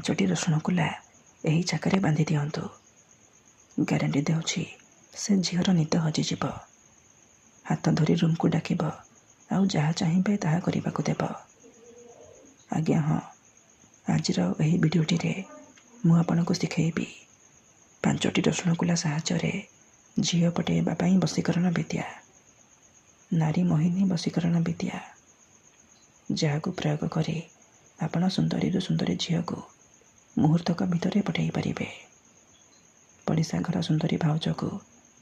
ପାଞ୍ଚଟି ରସୁଣ କୁଲା ଏହି ଚାକାରେ ବାନ୍ଧି ଦିଅନ୍ତୁ। ଗ୍ୟାରେଣ୍ଟି ଦେଉଛି ସେ ଝିଅର ନିଦ ହଜିଯିବ। ହାତ ଧରି ରୁମ୍କୁ ଡାକିବ ଆଉ ଯାହା ଚାହିଁବେ ତାହା କରିବାକୁ ଦେବ। ଆଜ୍ଞା ହଁ, ଆଜିର ଏହି ଭିଡ଼ିଓଟିରେ ମୁଁ ଆପଣଙ୍କୁ ଶିଖେଇବି 5ଟି ରସୁଣ କୁଲା ସାହାଯ୍ୟରେ ଝିଅ ପଟେଇବା ପାଇଁ ବଶୀକରଣ ବିଦ୍ୟା। ନାରୀ ମୋହିନୀ ବଶୀକରଣ ବିଦ୍ୟା, ଯାହାକୁ ପ୍ରୟୋଗ କରି ଆପଣ ସୁନ୍ଦରୀରୁ ସୁନ୍ଦରୀ ଝିଅକୁ ମୁହୂର୍ତ୍ତକ ଭିତରେ ପଠାଇ ପାରିବେ। ପଡ଼ିଶା ଘର ସୁନ୍ଦରୀ ଭାଉଜକୁ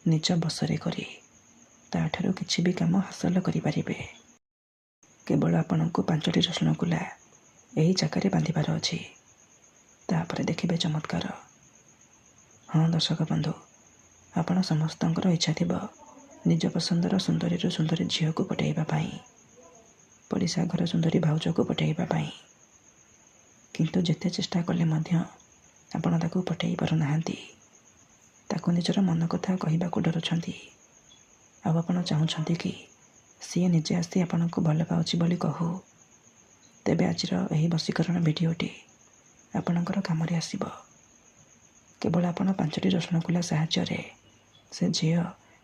ନିଜ ବଶରେ କରି ତାଠାରୁ କିଛି ବି କାମ ହାସଲ କରିପାରିବେ। କେବଳ ଆପଣଙ୍କୁ 5ଟି ରସୁଣ କୁଲା ଏହି ଚାକାରେ ବାନ୍ଧିବାର ଅଛି। ତାପରେ ଦେଖିବେ ଚମତ୍କାର। ହଁ ଦର୍ଶକ ବନ୍ଧୁ, ଆପଣ ସମସ୍ତଙ୍କର ଇଚ୍ଛା ଥିବ ନିଜ ପସନ୍ଦର ସୁନ୍ଦରୀରୁ ସୁନ୍ଦରୀ ଝିଅକୁ ପଠାଇବା ପାଇଁ, ପଡ଼ିଶା ଘର ସୁନ୍ଦରୀ ଭାଉଜକୁ ପଠାଇବା ପାଇଁ। କିନ୍ତୁ ଯେତେ ଚେଷ୍ଟା କଲେ ମଧ୍ୟ ଆପଣ ତାକୁ ପଠାଇ ପାରୁନାହାନ୍ତି। ତାକୁ ନିଜର ମନ କଥା କହିବାକୁ ଡରୁଛନ୍ତି। ଆଉ ଆପଣ ଚାହୁଁଛନ୍ତି କି ସିଏ ନିଜେ ଆସି ଆପଣଙ୍କୁ ଭଲ ପାଉଛି ବୋଲି କହୁ। ତେବେ ଆଜିର ଏହି ବଶୀକରଣ ଭିଡ଼ିଓଟି ଆପଣଙ୍କର କାମରେ ଆସିବ। କେବଳ ଆପଣ 5ଟି ରସୁଣ କୁଲା ସାହାଯ୍ୟରେ ସେ ଝିଅ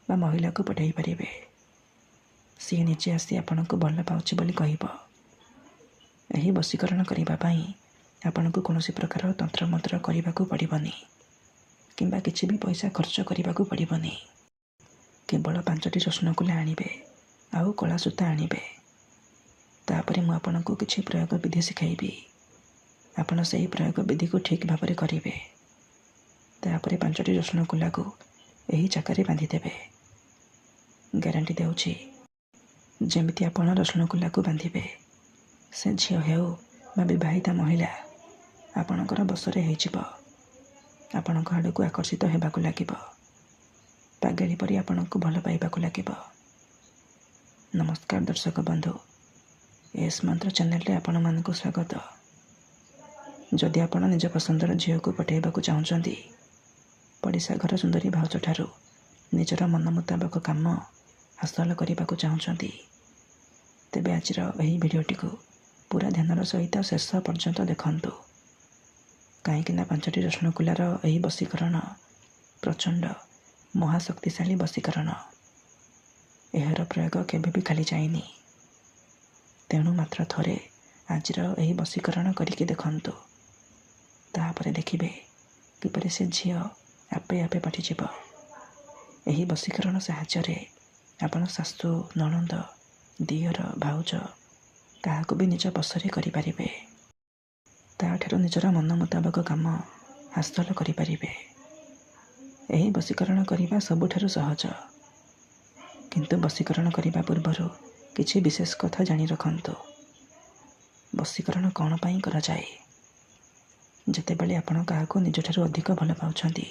ବା ମହିଳାକୁ ପଠାଇ ପାରିବେ। ସିଏ ନିଜେ ଆସି ଆପଣଙ୍କୁ ଭଲ ପାଉଛି ବୋଲି କହିବ। ଏହି ବଶୀକରଣ କରିବା ପାଇଁ ଆପଣଙ୍କୁ କୌଣସି ପ୍ରକାର ତନ୍ତ୍ରମନ୍ତ୍ର କରିବାକୁ ପଡ଼ିବନି କିମ୍ବା କିଛି ବି ପଇସା ଖର୍ଚ୍ଚ କରିବାକୁ ପଡ଼ିବନି। କେବଳ 5ଟି ରସୁଣ କୁଲା ଆଣିବେ ଆଉ କଳା ସୂତା ଆଣିବେ। ତାପରେ ମୁଁ ଆପଣଙ୍କୁ କିଛି ପ୍ରୟୋଗ ବିଧି ଶିଖାଇବି। ଆପଣ ସେହି ପ୍ରୟୋଗ ବିଧିକୁ ଠିକ୍ ଭାବରେ କରିବେ। ତାପରେ 5ଟି ରସୁଣ କୁଲାକୁ ଏହି ଚାକାରେ ବାନ୍ଧିଦେବେ। ଗ୍ୟାରେଣ୍ଟି ଦେଉଛି ଯେମିତି ଆପଣ ରସୁଣ କୁଲାକୁ ବାନ୍ଧିବେ, ସେ ଝିଅ ହେଉ ବା ବିବାହିତା ମହିଳା ଆପଣଙ୍କର ବଶରେ ହେଇଯିବ। ଆପଣଙ୍କ ଆଡ଼କୁ ଆକର୍ଷିତ ହେବାକୁ ଲାଗିବ। ପାଗେଳି ପରି ଆପଣଙ୍କୁ ଭଲ ପାଇବାକୁ ଲାଗିବ। ନମସ୍କାର ଦର୍ଶକ ବନ୍ଧୁ, ଏସ୍ ମନ୍ତ୍ର ଚ୍ୟାନେଲରେ ଆପଣମାନଙ୍କୁ ସ୍ୱାଗତ। ଯଦି ଆପଣ ନିଜ ପସନ୍ଦର ଝିଅକୁ ପଠାଇବାକୁ ଚାହୁଁଛନ୍ତି, ପଡ଼ିଶା ଘର ସୁନ୍ଦରୀ ଭାଉଜଠାରୁ ନିଜର ମନ ମୁତାବକ କାମ ହାସଲ କରିବାକୁ ଚାହୁଁଛନ୍ତି, ତେବେ ଆଜିର ଏହି ଭିଡ଼ିଓଟିକୁ ପୁରା ଧ୍ୟାନର ସହିତ ଶେଷ ପର୍ଯ୍ୟନ୍ତ ଦେଖନ୍ତୁ। କାହିଁକିନା 5ଟି ରସୁଣ କୁଲାର ଏହି ବଶୀକରଣ ପ୍ରଚଣ୍ଡ ମହାଶକ୍ତିଶାଳୀ ବଶୀକରଣ। ଏହାର ପ୍ରୟୋଗ କେବେ ବି ଖାଲି ଯାଇନି। ତେଣୁ ମାତ୍ର ଥରେ ଆଜିର ଏହି ବଶୀକରଣ କରିକି ଦେଖନ୍ତୁ। ତାପରେ ଦେଖିବେ କିପରି ସେ ଝିଅ ଆପେ ଆପେ ପଟିଯିବ। ଏହି ବଶୀକରଣ ସାହାଯ୍ୟରେ ଆପଣ ଶାଶୁ, ନଣନ୍ଦ, ଦିଅର, ଭାଉଜ କାହାକୁ ବି ନିଜ ବଶରେ କରିପାରିବେ। ତାଠାରୁ ନିଜର ମନ ମୁତାବକ କାମ ହାସଲ କରିପାରିବେ। ଏହି ବଶୀକରଣ କରିବା ସବୁଠାରୁ ସହଜ। କିନ୍ତୁ ବଶୀକରଣ କରିବା ପୂର୍ବରୁ କିଛି ବିଶେଷ କଥା ଜାଣି ରଖନ୍ତୁ। ବଶୀକରଣ କ'ଣ ପାଇଁ କରାଯାଏ? ଯେତେବେଳେ ଆପଣ କାହାକୁ ନିଜଠାରୁ ଅଧିକ ଭଲ ପାଉଛନ୍ତି,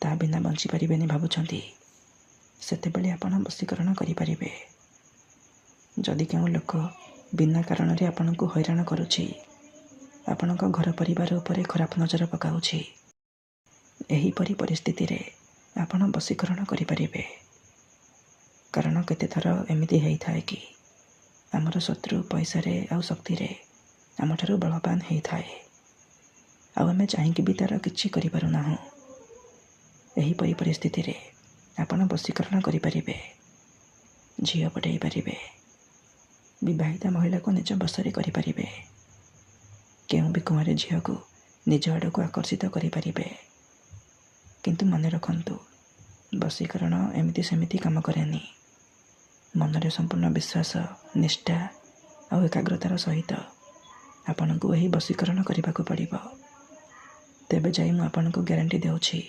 ତା ବିନା ବଞ୍ଚିପାରିବେନି ଭାବୁଛନ୍ତି, ସେତେବେଳେ ଆପଣ ବଶୀକରଣ କରିପାରିବେ। ଯଦି କେଉଁ ଲୋକ ବିନା କାରଣରେ ଆପଣଙ୍କୁ ହଇରାଣ କରୁଛି, ଆପଣଙ୍କ ଘର ପରିବାର ଉପରେ ଖରାପ ନଜର ପକାଉଛି, ଏହିପରି ପରିସ୍ଥିତିରେ ଆପଣ ବଶୀକରଣ କରିପାରିବେ। କାରଣ କେତେଥର ଏମିତି ହେଇଥାଏ କି ଆମର ଶତ୍ରୁ ପଇସାରେ ଆଉ ଶକ୍ତିରେ ଆମଠାରୁ ବଳବାନ ହେଇଥାଏ, ଆଉ ଆମେ ଚାହିଁକି ବି ତା'ର କିଛି କରିପାରୁନାହୁଁ। ଏହିପରି ପରିସ୍ଥିତିରେ ଆପଣ ବଶୀକରଣ କରିପାରିବେ। ଝିଅ ପଠାଇ ପାରିବେ। ବିବାହିତା ମହିଳାକୁ ନିଜ ବଶରେ କରିପାରିବେ। କେଉଁ ବି କୁଆଁରୀ ଝିଅକୁ ନିଜ ଆଡ଼କୁ ଆକର୍ଷିତ କରିପାରିବେ। କିନ୍ତୁ ମନେ ରଖନ୍ତୁ, ବଶୀକରଣ ଏମିତି ସେମିତି କାମ କରେନି। ମନରେ ସମ୍ପୂର୍ଣ୍ଣ ବିଶ୍ୱାସ, ନିଷ୍ଠା ଆଉ ଏକାଗ୍ରତାର ସହିତ ଆପଣଙ୍କୁ ଏହି ବଶୀକରଣ କରିବାକୁ ପଡ଼ିବ। ତେବେ ଯାଇ ମୁଁ ଆପଣଙ୍କୁ ଗ୍ୟାରେଣ୍ଟି ଦେଉଛି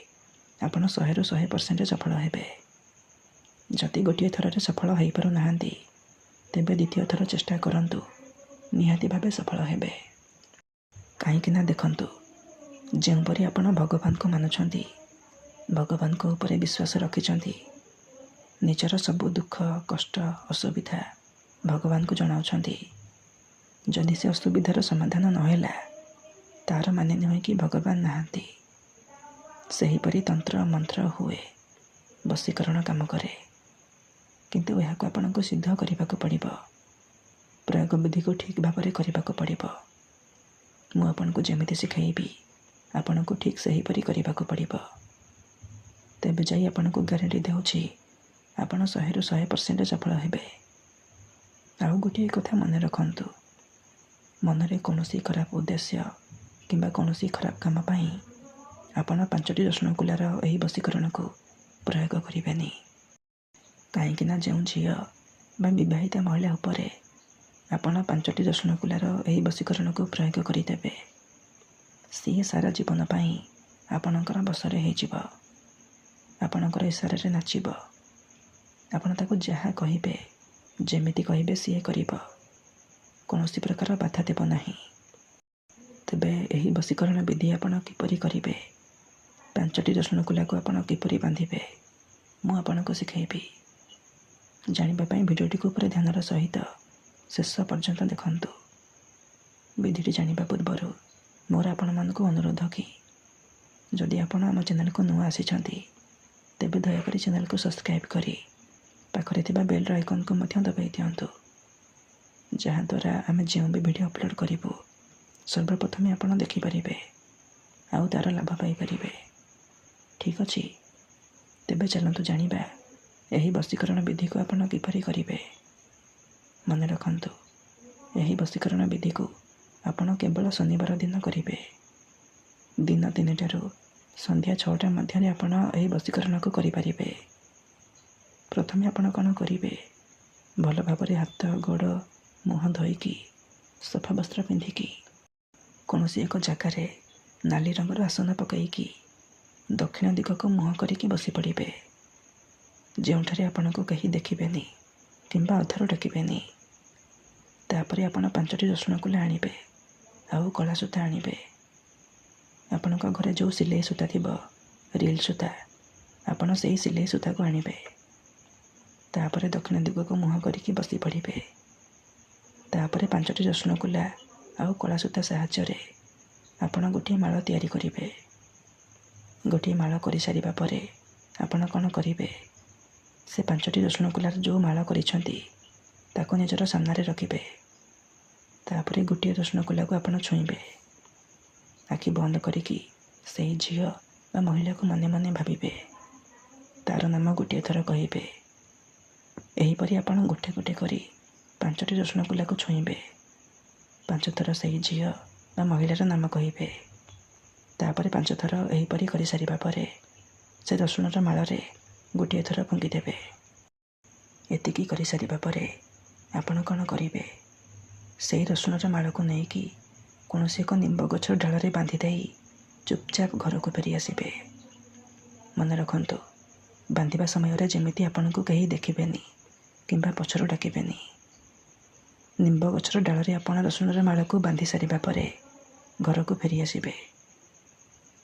ଆପଣ 100ରୁ 100% ସଫଳ ହେବେ। ଯଦି ଗୋଟିଏ ଥରରେ ସଫଳ ହୋଇପାରୁନାହାନ୍ତି, ତେବେ ଦ୍ୱିତୀୟ ଥର ଚେଷ୍ଟା କରନ୍ତୁ, ନିହାତି ଭାବେ ସଫଳ ହେବେ। କାହିଁକିନା ଦେଖନ୍ତୁ, ଯେଉଁପରି ଆପଣ ଭଗବାନଙ୍କୁ ମାନୁଛନ୍ତି, ଭଗବାନଙ୍କ ଉପରେ ବିଶ୍ୱାସ ରଖିଛନ୍ତି, ନିଜର ସବୁ ଦୁଃଖ, କଷ୍ଟ, ଅସୁବିଧା ଭଗବାନଙ୍କୁ ଜଣାଉଛନ୍ତି, ଯଦି ସେ ଅସୁବିଧାର ସମାଧାନ ନ ହେଲା, ତା'ର ମାନେ ନୁହେଁ କି ଭଗବାନ ନାହାନ୍ତି। ସେହିପରି ତନ୍ତ୍ର ମନ୍ତ୍ର ହୁଏ, ବଶୀକରଣ କାମ କରେ, କିନ୍ତୁ ଏହାକୁ ଆପଣଙ୍କୁ ସିଦ୍ଧ କରିବାକୁ ପଡ଼ିବ। ପ୍ରୟୋଗ ବିଧିକୁ ଠିକ୍ ଭାବରେ କରିବାକୁ ପଡ଼ିବ। ମୁଁ ଆପଣଙ୍କୁ ଯେମିତି ଶିଖାଇବି ଆପଣଙ୍କୁ ଠିକ୍ ସେହିପରି କରିବାକୁ ପଡ଼ିବ। ତେବେ ଯାଇ ଆପଣଙ୍କୁ ଗ୍ୟାରେଣ୍ଟି ଦେଉଛି ଆପଣ 100ରୁ 100% ସଫଳ ହେବେ। ଆଉ ଗୋଟିଏ କଥା ମନେ ରଖନ୍ତୁ, ମନରେ କୌଣସି ଖରାପ ଉଦ୍ଦେଶ୍ୟ କିମ୍ବା କୌଣସି ଖରାପ କାମ ପାଇଁ ଆପଣ 5ଟି ରସୁଣକୁଲାର ଏହି ବଶୀକରଣକୁ ପ୍ରୟୋଗ କରିବେନି। କାହିଁକିନା ଯେଉଁ ଝିଅ ବା ବିବାହିତା ମହିଳା ଉପରେ ଆପଣ 5ଟି ରସୁଣକୁଲାର ଏହି ବଶୀକରଣକୁ ପ୍ରୟୋଗ କରିଦେବେ, ସିଏ ସାରା ଜୀବନ ପାଇଁ ଆପଣଙ୍କର ବଶରେ ହେଇଯିବ। ଆପଣଙ୍କର ଇଶାରାରେ ନାଚିବ। ଆପଣ ତାକୁ ଯାହା କହିବେ, ଯେମିତି କହିବେ ସିଏ କରିବ। କୌଣସି ପ୍ରକାର ବାଧା ଦେବ ନାହିଁ। ତେବେ ଏହି ବଶୀକରଣ ବିଧି ଆପଣ କିପରି କରିବେ, 5ଟି ରସୁଣକୁଲାକୁ ଆପଣ କିପରି ବାନ୍ଧିବେ, ମୁଁ ଆପଣଙ୍କୁ ଶିଖାଇବି। ଜାଣିବା ପାଇଁ ଭିଡ଼ିଓଟିକୁ ପୁରା ଧ୍ୟାନର ସହିତ ଶେଷ ପର୍ଯ୍ୟନ୍ତ ଦେଖନ୍ତୁ। ବିଧିଟି ଜାଣିବା ପୂର୍ବରୁ ମୋର ଆପଣମାନଙ୍କୁ ଅନୁରୋଧ କି ଯଦି ଆପଣ ଆମ ଚ୍ୟାନେଲକୁ ନୂଆ ଆସିଛନ୍ତି ତେବେ ଦୟାକରି ଚ୍ୟାନେଲକୁ ସବସ୍କ୍ରାଇବ୍ କରି ପାଖରେ ଥିବା ବେଲ୍ର ଆଇକନ୍କୁ ମଧ୍ୟ ଦବାଇ ଦିଅନ୍ତୁ, ଯାହାଦ୍ୱାରା ଆମେ ଯେଉଁ ବି ଭିଡ଼ିଓ ଅପଲୋଡ଼ କରିବୁ ସର୍ବପ୍ରଥମେ ଆପଣ ଦେଖିପାରିବେ ଆଉ ତା'ର ଲାଭ ପାଇପାରିବେ। ଠିକ୍ ଅଛି, ତେବେ ଚାଲନ୍ତୁ ଜାଣିବା ଏହି ବଶୀକରଣ ବିଧିକୁ ଆପଣ କିପରି କରିବେ। ମନେ ରଖନ୍ତୁ, ଏହି ବଶୀକରଣ ବିଧିକୁ ଆପଣ କେବଳ ଶନିବାର ଦିନ କରିବେ। ଦିନ 3ଟାରୁ ସନ୍ଧ୍ୟା 6ଟା ମଧ୍ୟରେ ଆପଣ ଏହି ବଶୀକରଣକୁ କରିପାରିବେ। ପ୍ରଥମେ ଆପଣ କ'ଣ କରିବେ, ଭଲ ଭାବରେ ହାତ ଗୋଡ଼ ମୁହଁ ଧୋଇକି ସଫା ବସ୍ତ୍ର ପିନ୍ଧିକି କୌଣସି ଏକ ଜାଗାରେ ନାଲି ରଙ୍ଗର ଆସନ ପକାଇକି ଦକ୍ଷିଣ ଦିଗକୁ ମୁହଁ କରିକି ବସି ପଡ଼ିବେ, ଯେଉଁଠାରେ ଆପଣଙ୍କୁ କେହି ଦେଖିବେନି କିମ୍ବା ଅଧାରୁ ଡାକିବେନି। ତାପରେ ଆପଣ 5ଟି ରସୁଣକୁଲା ଆଣିବେ ଆଉ କଳା ସୂତା ଆଣିବେ। ଆପଣଙ୍କ ଘରେ ଯେଉଁ ସିଲେଇ ସୂତା ଥିବ, ରିଲ୍ ସୂତା, ଆପଣ ସେହି ସିଲେଇ ସୂତାକୁ ଆଣିବେ। ତାପରେ ଦକ୍ଷିଣ ଦିଗକୁ ମୁହଁ କରିକି ବସି ପଡ଼ିବେ। ତାପରେ 5ଟି ରସୁଣକୁଲା ଆଉ କଳା ସୂତା ସାହାଯ୍ୟରେ ଆପଣ ଗୋଟିଏ ମାଳ ତିଆରି କରିବେ। ଗୋଟିଏ ମାଳ କରିସାରିବା ପରେ ଆପଣ କ'ଣ କରିବେ, ସେ 5ଟି ରସୁଣକୁଲାର ଯେଉଁ ମାଳ କରିଛନ୍ତି ତାକୁ ନିଜର ସାମ୍ନାରେ ରଖିବେ। ତାପରେ ଗୋଟିଏ ରସୁଣକୁଲାକୁ ଆପଣ ଛୁଇଁବେ। ଆଖି ବନ୍ଦ କରିକି ସେହି ଝିଅ ବା ମହିଳାକୁ ମନେ ମନେ ଭାବିବେ, ତା'ର ନାମ ଗୋଟିଏ ଥର କହିବେ। ଏହିପରି ଆପଣ ଗୋଟେ ଗୋଟେ କରି 5ଟି ରସୁଣକୁଲାକୁ ଛୁଇଁବେ। 5 ଥର ସେହି ଝିଅ ବା ମହିଳାର ନାମ କହିବେ। ତାପରେ 5 ଥର ଏହିପରି କରିସାରିବା ପରେ ସେ ରସୁଣର ମାଳରେ ଗୋଟିଏ ଥର ଫୁଙ୍କିଦେବେ। ଏତିକି କରିସାରିବା ପରେ ଆପଣ କ'ଣ କରିବେ, ସେହି ରସୁଣର ମାଳକୁ ନେଇକି କୌଣସି ଏକ ନିମ୍ବ ଗଛର ଡାଳରେ ବାନ୍ଧି ଦେଇ ଚୁପଚାପ ଘରକୁ ଫେରି ଆସିବେ। ମନେ ରଖନ୍ତୁ, ବାନ୍ଧିବା ସମୟରେ ଯେମିତି ଆପଣଙ୍କୁ କେହି ଦେଖିବେନି କିମ୍ବା ପଛରୁ ଡାକିବେନି। ନିମ୍ବ ଗଛର ଡାଳରେ ଆପଣ ରସୁଣର ମାଳକୁ ବାନ୍ଧି ସାରିବା ପରେ ଘରକୁ ଫେରି ଆସିବେ।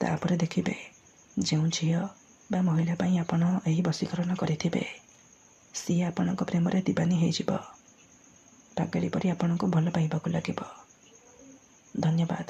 ତାପରେ ଦେଖିବେ ଯେଉଁ ଝିଅ ବା ମହିଳା ପାଇଁ ଆପଣ ଏହି ବଶୀକରଣ କରିଥିବେ, ସିଏ ଆପଣଙ୍କ ପ୍ରେମରେ ଦିବାନୀ ହେଇଯିବ। ପାଗଳି ପରି ଆପଣଙ୍କୁ ଭଲ ପାଇବାକୁ ଲାଗିବ। ଧନ୍ୟବାଦ।